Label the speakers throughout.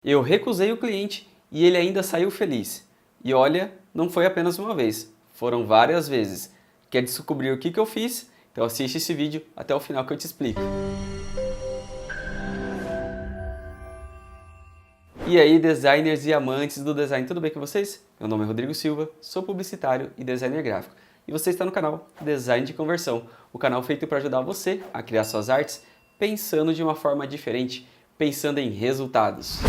Speaker 1: Eu recusei o cliente e ele ainda saiu feliz. E olha, não foi apenas uma vez, foram várias vezes. Quer descobrir o que eu fiz? Então assiste esse vídeo até o final que eu te explico. E aí, designers e amantes do design, tudo bem com vocês? Meu nome é Rodrigo Silva, sou publicitário e designer gráfico. E você está no canal Design de Conversão, o canal feito para ajudar você a criar suas artes pensando de uma forma diferente, pensando em resultados.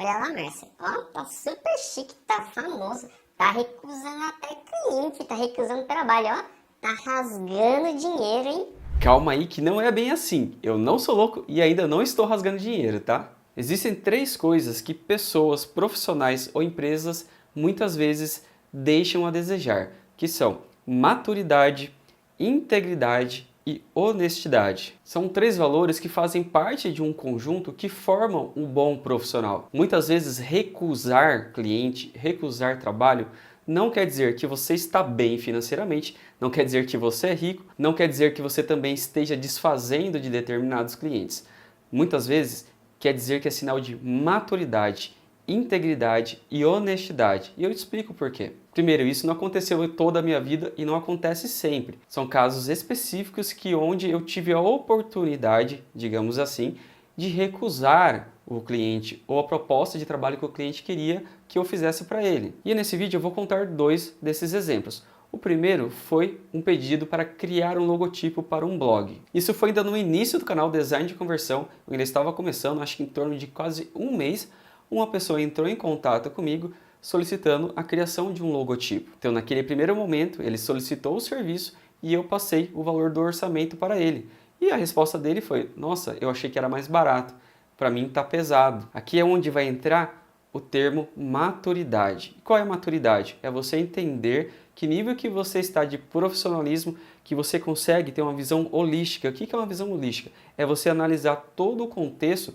Speaker 2: Olha lá, Márcia. Ó, tá super chique, tá famoso. Tá recusando até cliente, tá recusando trabalho, ó. Tá rasgando dinheiro, hein?
Speaker 1: Calma aí que não é bem assim. Eu não sou louco e ainda não estou rasgando dinheiro, tá? Existem três coisas que pessoas, profissionais ou empresas muitas vezes deixam a desejar, que são maturidade, integridade e honestidade. São três valores que fazem parte de um conjunto que formam um bom profissional. Muitas vezes recusar cliente, recusar trabalho não quer dizer que você está bem financeiramente, não quer dizer que você é rico, não quer dizer que você também esteja desfazendo de determinados clientes. Muitas vezes quer dizer que é sinal de maturidade, integridade e honestidade. E eu te explico por quê. Primeiro, isso não aconteceu em toda a minha vida e não acontece sempre. São casos específicos que onde eu tive a oportunidade, digamos assim, de recusar o cliente ou a proposta de trabalho que o cliente queria que eu fizesse para ele. E nesse vídeo eu vou contar dois desses exemplos. O primeiro foi um pedido para criar um logotipo para um blog. Isso foi ainda no início do canal Design de Conversão, eu ainda estava começando, acho que em torno de quase um mês, uma pessoa entrou em contato comigo solicitando a criação de um logotipo. Então naquele primeiro momento ele solicitou o serviço e eu passei o valor do orçamento para ele. E a resposta dele foi: nossa, eu achei que era mais barato, para mim está pesado. Aqui é onde vai entrar o termo maturidade. E qual é a maturidade? É você entender que nível que você está de profissionalismo, que você consegue ter uma visão holística. O que é uma visão holística? É você analisar todo o contexto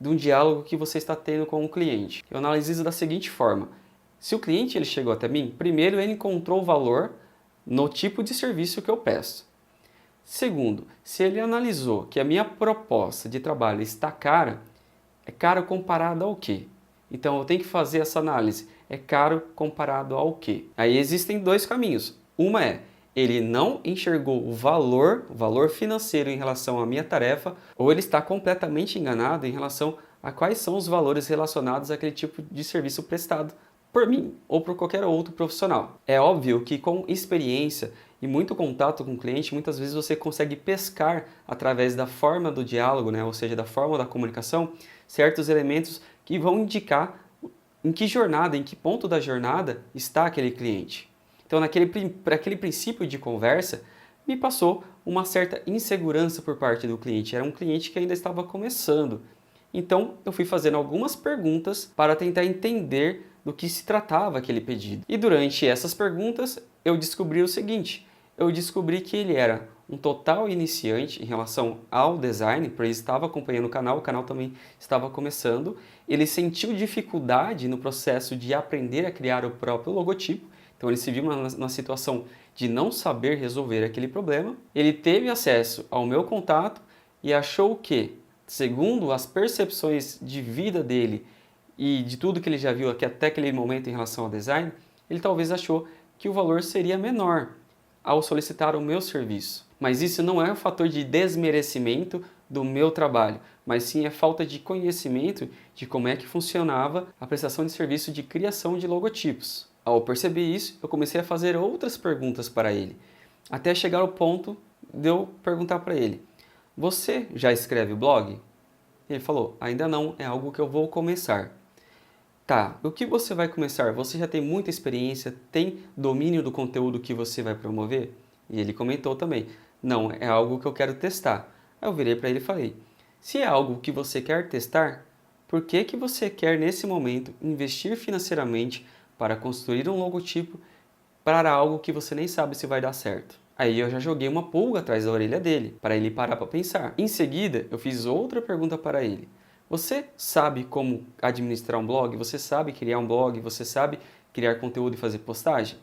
Speaker 1: de um diálogo que você está tendo com o cliente. Eu analiso isso da seguinte forma: se o cliente ele chegou até mim, primeiro ele encontrou valor no tipo de serviço que eu peço. Segundo, se ele analisou que a minha proposta de trabalho está cara, é caro comparado ao quê? Então eu tenho que fazer essa análise. É caro comparado ao quê? Aí existem dois caminhos. Uma é, ele não enxergou o valor financeiro em relação à minha tarefa, ou ele está completamente enganado em relação a quais são os valores relacionados àquele tipo de serviço prestado por mim ou por qualquer outro profissional. É óbvio que com experiência e muito contato com o cliente, muitas vezes você consegue pescar através da forma do diálogo, né? Ou seja, da forma da comunicação, certos elementos que vão indicar em que jornada, em que ponto da jornada está aquele cliente. Então, aquele princípio de conversa, me passou uma certa insegurança por parte do cliente. Era um cliente que ainda estava começando. Então, eu fui fazendo algumas perguntas para tentar entender do que se tratava aquele pedido. E durante essas perguntas, eu descobri o seguinte: eu descobri que ele era um total iniciante em relação ao design, porque ele estava acompanhando o canal também estava começando. Ele sentiu dificuldade no processo de aprender a criar o próprio logotipo, então ele se viu numa situação de não saber resolver aquele problema. Ele teve acesso ao meu contato e achou que, segundo as percepções de vida dele e de tudo que ele já viu aqui até aquele momento em relação ao design, ele talvez achou que o valor seria menor ao solicitar o meu serviço. Mas isso não é um fator de desmerecimento do meu trabalho, mas sim é falta de conhecimento de como é que funcionava a prestação de serviço de criação de logotipos. Ao perceber isso, eu comecei a fazer outras perguntas para ele, até chegar ao ponto de eu perguntar para ele: você já escreve blog? Ele falou: ainda não, é algo que eu vou começar. Tá, o que você vai começar? Você já tem muita experiência, tem domínio do conteúdo que você vai promover? E ele comentou também: não, é algo que eu quero testar. Aí eu virei para ele e falei: se é algo que você quer testar, por que que você quer nesse momento investir financeiramente para construir um logotipo para algo que você nem sabe se vai dar certo? Aí eu já joguei uma pulga atrás da orelha dele, para ele parar para pensar. Em seguida, eu fiz outra pergunta para ele: você sabe como administrar um blog? Você sabe criar um blog? Você sabe criar conteúdo e fazer postagem?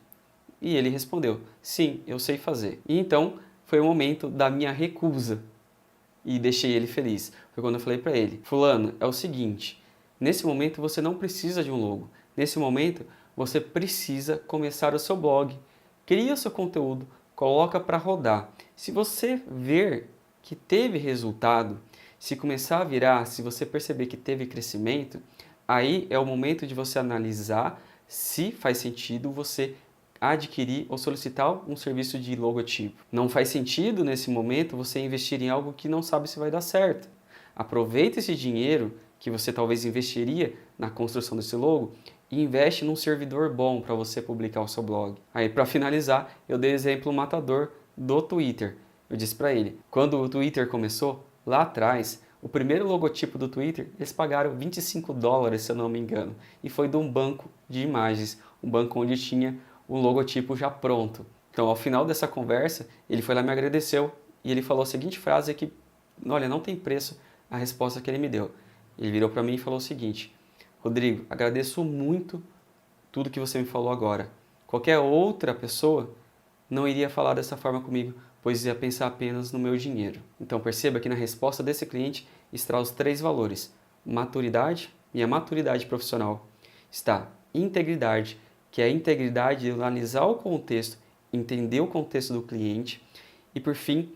Speaker 1: E ele respondeu: sim, eu sei fazer. E então foi o momento da minha recusa. e deixei ele feliz. Foi quando eu falei para ele: fulano, é o seguinte, nesse momento você não precisa de um logo. Nesse momento você precisa começar o seu blog. Cria o seu conteúdo, coloca para rodar. Se você ver que teve resultado, se começar a virar, se você perceber que teve crescimento, aí é o momento de você analisar se faz sentido você adquirir ou solicitar um serviço de logotipo. Não faz sentido nesse momento você investir em algo que não sabe se vai dar certo. Aproveita esse dinheiro que você talvez investiria na construção desse logo e investe num servidor bom para você publicar o seu blog. Aí, para finalizar, eu dei exemplo matador do Twitter. Eu disse para ele, quando o Twitter começou, lá atrás, o primeiro logotipo do Twitter, eles pagaram $25, se eu não me engano, e foi de um banco de imagens, um banco onde tinha o logotipo já pronto. Então, ao final dessa conversa, ele foi lá e me agradeceu e ele falou a seguinte frase que, olha, não tem preço a resposta que ele me deu. Ele virou para mim e falou o seguinte: Rodrigo, agradeço muito tudo que você me falou agora. Qualquer outra pessoa não iria falar dessa forma comigo, pois ia pensar apenas no meu dinheiro. Então perceba que na resposta desse cliente está os 3 valores: maturidade, minha maturidade profissional, está integridade, que é a integridade de analisar o contexto, entender o contexto do cliente, e por fim,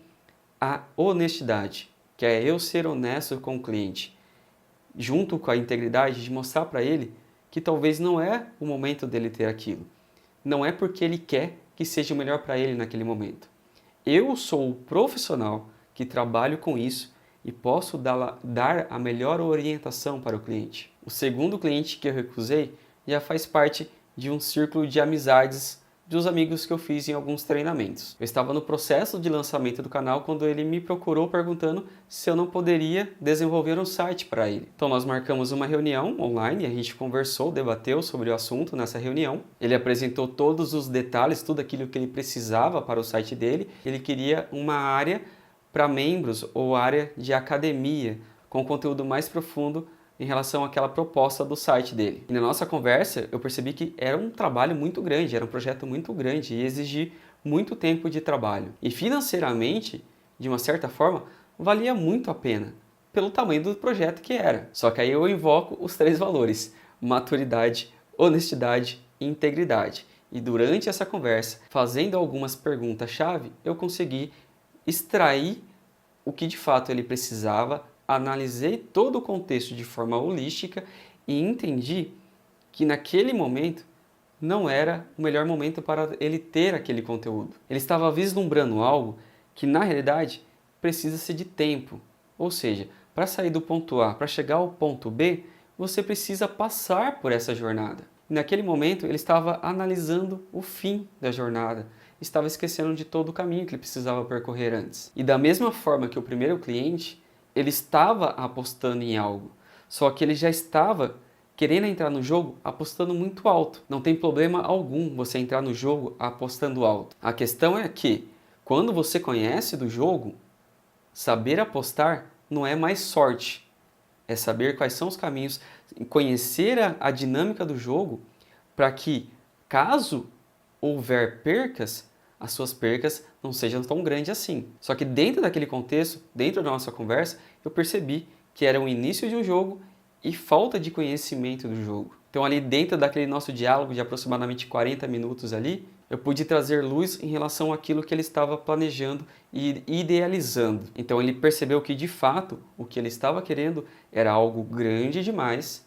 Speaker 1: a honestidade, que é eu ser honesto com o cliente, junto com a integridade de mostrar para ele que talvez não é o momento dele ter aquilo. Não é porque ele quer que seja o melhor para ele naquele momento. Eu sou o profissional que trabalho com isso e posso dar a melhor orientação para o cliente. O segundo cliente que eu recusei já faz parte de um círculo de amizades dos amigos que eu fiz em alguns treinamentos. Eu estava no processo de lançamento do canal quando ele me procurou perguntando se eu não poderia desenvolver um site para ele. Então nós marcamos uma reunião online, a gente conversou, debateu sobre o assunto nessa reunião. Ele apresentou todos os detalhes, tudo aquilo que ele precisava para o site dele. Ele queria uma área para membros ou área de academia, com conteúdo mais profundo em relação àquela proposta do site dele. E na nossa conversa, eu percebi que era um trabalho muito grande, era um projeto muito grande e exigia muito tempo de trabalho. E financeiramente, de uma certa forma, valia muito a pena, pelo tamanho do projeto que era. Só que aí eu invoco os 3 valores: maturidade, honestidade e integridade. E durante essa conversa, fazendo algumas perguntas-chave, eu consegui extrair o que de fato ele precisava, analisei todo o contexto de forma holística e entendi que naquele momento não era o melhor momento para ele ter aquele conteúdo. Ele estava vislumbrando algo que na realidade precisa-se de tempo. Ou seja, para sair do ponto A para chegar ao ponto B, você precisa passar por essa jornada. E naquele momento ele estava analisando o fim da jornada, estava esquecendo de todo o caminho que ele precisava percorrer antes. E da mesma forma que o primeiro cliente, ele estava apostando em algo, só que ele já estava querendo entrar no jogo apostando muito alto. Não tem problema algum você entrar no jogo apostando alto. A questão é que, quando você conhece do jogo, saber apostar não é mais sorte, é saber quais são os caminhos, conhecer a dinâmica do jogo, para que, caso houver percas, as suas percas não sejam tão grandes assim. Só que dentro daquele contexto, dentro da nossa conversa, eu percebi que era o início de um jogo e falta de conhecimento do jogo. Então ali dentro daquele nosso diálogo de aproximadamente 40 minutos ali, eu pude trazer luz em relação àquilo que ele estava planejando e idealizando. Então ele percebeu que de fato o que ele estava querendo era algo grande demais,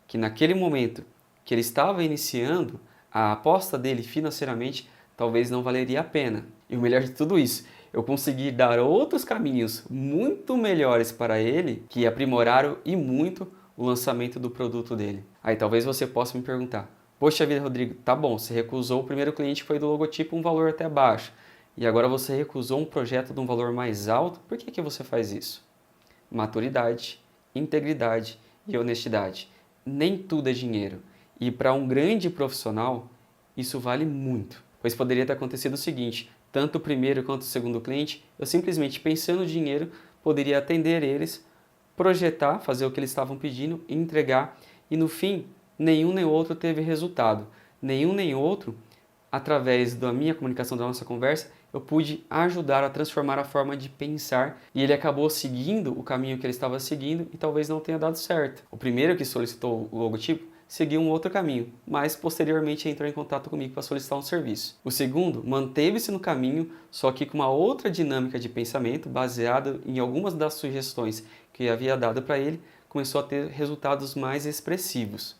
Speaker 1: que naquele momento que ele estava iniciando, a aposta dele financeiramente talvez não valeria a pena. E o melhor de tudo isso, eu consegui dar outros caminhos muito melhores para ele que aprimoraram e muito o lançamento do produto dele. Aí talvez você possa me perguntar: poxa vida, Rodrigo, tá bom, você recusou o primeiro cliente que foi do logotipo um valor até baixo, e agora você recusou um projeto de um valor mais alto, por que você faz isso? Maturidade, integridade e honestidade. Nem tudo é dinheiro. E para um grande profissional, isso vale muito. Pois poderia ter acontecido o seguinte: tanto o primeiro quanto o segundo cliente, eu simplesmente pensando no dinheiro, poderia atender eles, projetar, fazer o que eles estavam pedindo, entregar, e no fim, nenhum nem outro teve resultado. Nenhum nem outro, através da minha comunicação, da nossa conversa, eu pude ajudar a transformar a forma de pensar e ele acabou seguindo o caminho que ele estava seguindo e talvez não tenha dado certo. O primeiro que solicitou o logotipo seguiu um outro caminho, mas posteriormente entrou em contato comigo para solicitar um serviço. O segundo manteve-se no caminho, só que com uma outra dinâmica de pensamento, baseada em algumas das sugestões que eu havia dado para ele, começou a ter resultados mais expressivos.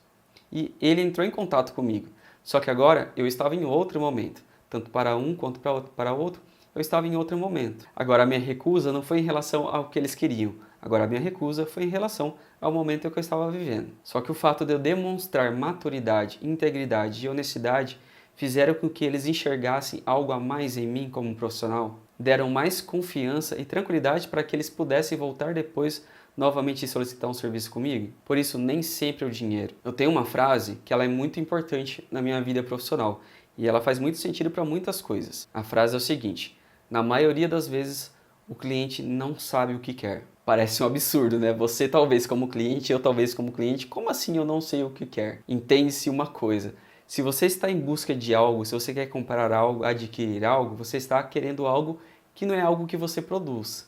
Speaker 1: E ele entrou em contato comigo, só que agora eu estava em outro momento, tanto para um quanto para outro, eu estava em outro momento. Agora a minha recusa não foi em relação ao que eles queriam, agora a minha recusa foi em relação ao momento que eu estava vivendo. Só que o fato de eu demonstrar maturidade, integridade e honestidade fizeram com que eles enxergassem algo a mais em mim como um profissional, deram mais confiança e tranquilidade para que eles pudessem voltar depois novamente solicitar um serviço comigo. Por isso, nem sempre é o dinheiro. Eu tenho uma frase que ela é muito importante na minha vida profissional e ela faz muito sentido para muitas coisas. A frase é o seguinte: na maioria das vezes, o cliente não sabe o que quer. Parece um absurdo, né? Você talvez como cliente, eu talvez como cliente, como assim eu não sei o que quer? Entende-se uma coisa: se você está em busca de algo, se você quer comprar algo, adquirir algo, você está querendo algo que não é algo que você produz.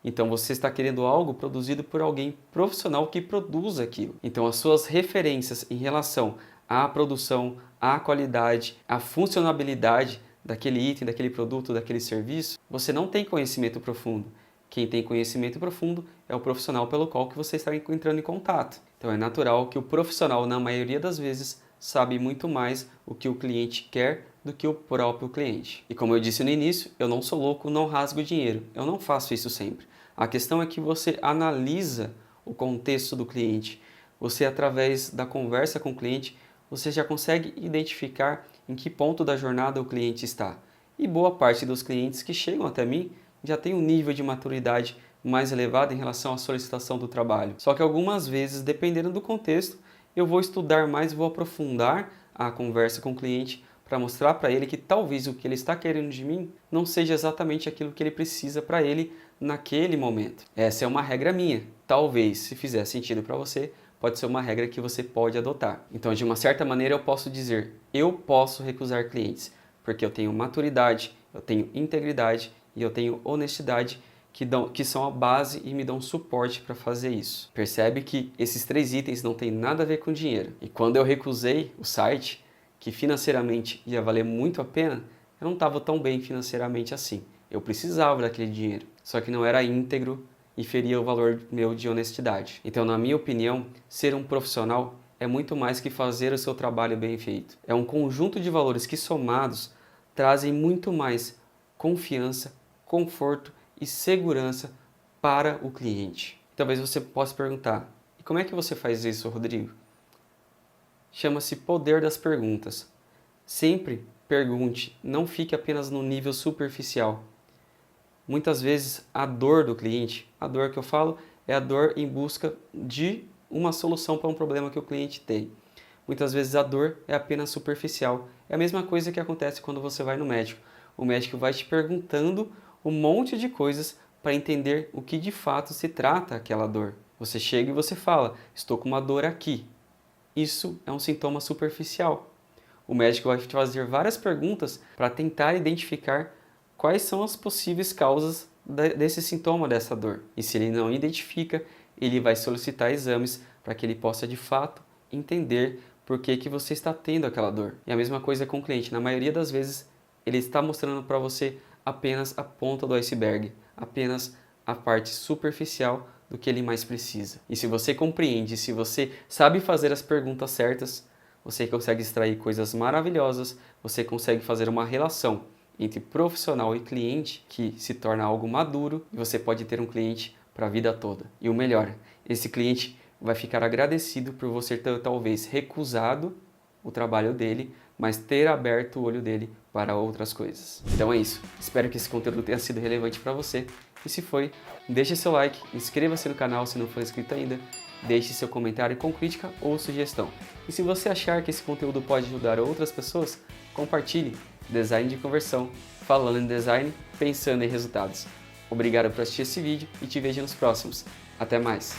Speaker 1: Então você está querendo algo produzido por alguém profissional que produz aquilo. Então as suas referências em relação à produção, à qualidade, à funcionabilidade daquele item, daquele produto, daquele serviço, você não tem conhecimento profundo. Quem tem conhecimento profundo é o profissional pelo qual que você está entrando em contato. Então é natural que o profissional, na maioria das vezes, sabe muito mais o que o cliente quer do que o próprio cliente. E como eu disse no início, eu não sou louco, não rasgo dinheiro. Eu não faço isso sempre. A questão é que você analisa o contexto do cliente. Você, através da conversa com o cliente, você já consegue identificar em que ponto da jornada o cliente está. E boa parte dos clientes que chegam até mim já tem um nível de maturidade mais elevado em relação à solicitação do trabalho. Só que algumas vezes, dependendo do contexto, eu vou estudar mais, vou aprofundar a conversa com o cliente para mostrar para ele que talvez o que ele está querendo de mim não seja exatamente aquilo que ele precisa para ele naquele momento. Essa é uma regra minha. Talvez, se fizer sentido para você, pode ser uma regra que você pode adotar. Então, de uma certa maneira, eu posso dizer, eu posso recusar clientes, porque eu tenho maturidade, eu tenho integridade e eu tenho honestidade que são a base e me dão suporte para fazer isso. Percebe que esses 3 itens não têm nada a ver com dinheiro. E quando eu recusei o site, que financeiramente ia valer muito a pena, eu não estava tão bem financeiramente assim. Eu precisava daquele dinheiro, só que não era íntegro e feria o valor meu de honestidade. Então, na minha opinião, ser um profissional é muito mais que fazer o seu trabalho bem feito. É um conjunto de valores que, somados, trazem muito mais confiança, conforto e segurança para o cliente. Talvez você possa perguntar, e como é que você faz isso, Rodrigo? Chama-se poder das perguntas. Sempre pergunte, não fique apenas no nível superficial. Muitas vezes a dor do cliente, a dor que eu falo é a dor em busca de uma solução para um problema que o cliente tem. Muitas vezes a dor é apenas superficial. É a mesma coisa que acontece quando você vai no médico. O médico vai te perguntando um monte de coisas para entender o que de fato se trata aquela dor. Você chega e você fala, estou com uma dor aqui. Isso é um sintoma superficial. O médico vai te fazer várias perguntas para tentar identificar quais são as possíveis causas desse sintoma, dessa dor. E se ele não identifica, ele vai solicitar exames para que ele possa de fato entender por que você está tendo aquela dor. E a mesma coisa com o cliente. Na maioria das vezes, ele está mostrando para você apenas a ponta do iceberg, apenas a parte superficial do que ele mais precisa. E se você compreende, se você sabe fazer as perguntas certas, você consegue extrair coisas maravilhosas, você consegue fazer uma relação entre profissional e cliente que se torna algo maduro e você pode ter um cliente para a vida toda. E o melhor, esse cliente vai ficar agradecido por você ter talvez recusado o trabalho dele, mas ter aberto o olho dele para outras coisas. Então é isso. Espero que esse conteúdo tenha sido relevante para você. E se foi, deixe seu like, inscreva-se no canal se não for inscrito ainda, deixe seu comentário com crítica ou sugestão. E se você achar que esse conteúdo pode ajudar outras pessoas, compartilhe. Design de conversão, falando em design, pensando em resultados. Obrigado por assistir esse vídeo e te vejo nos próximos. Até mais!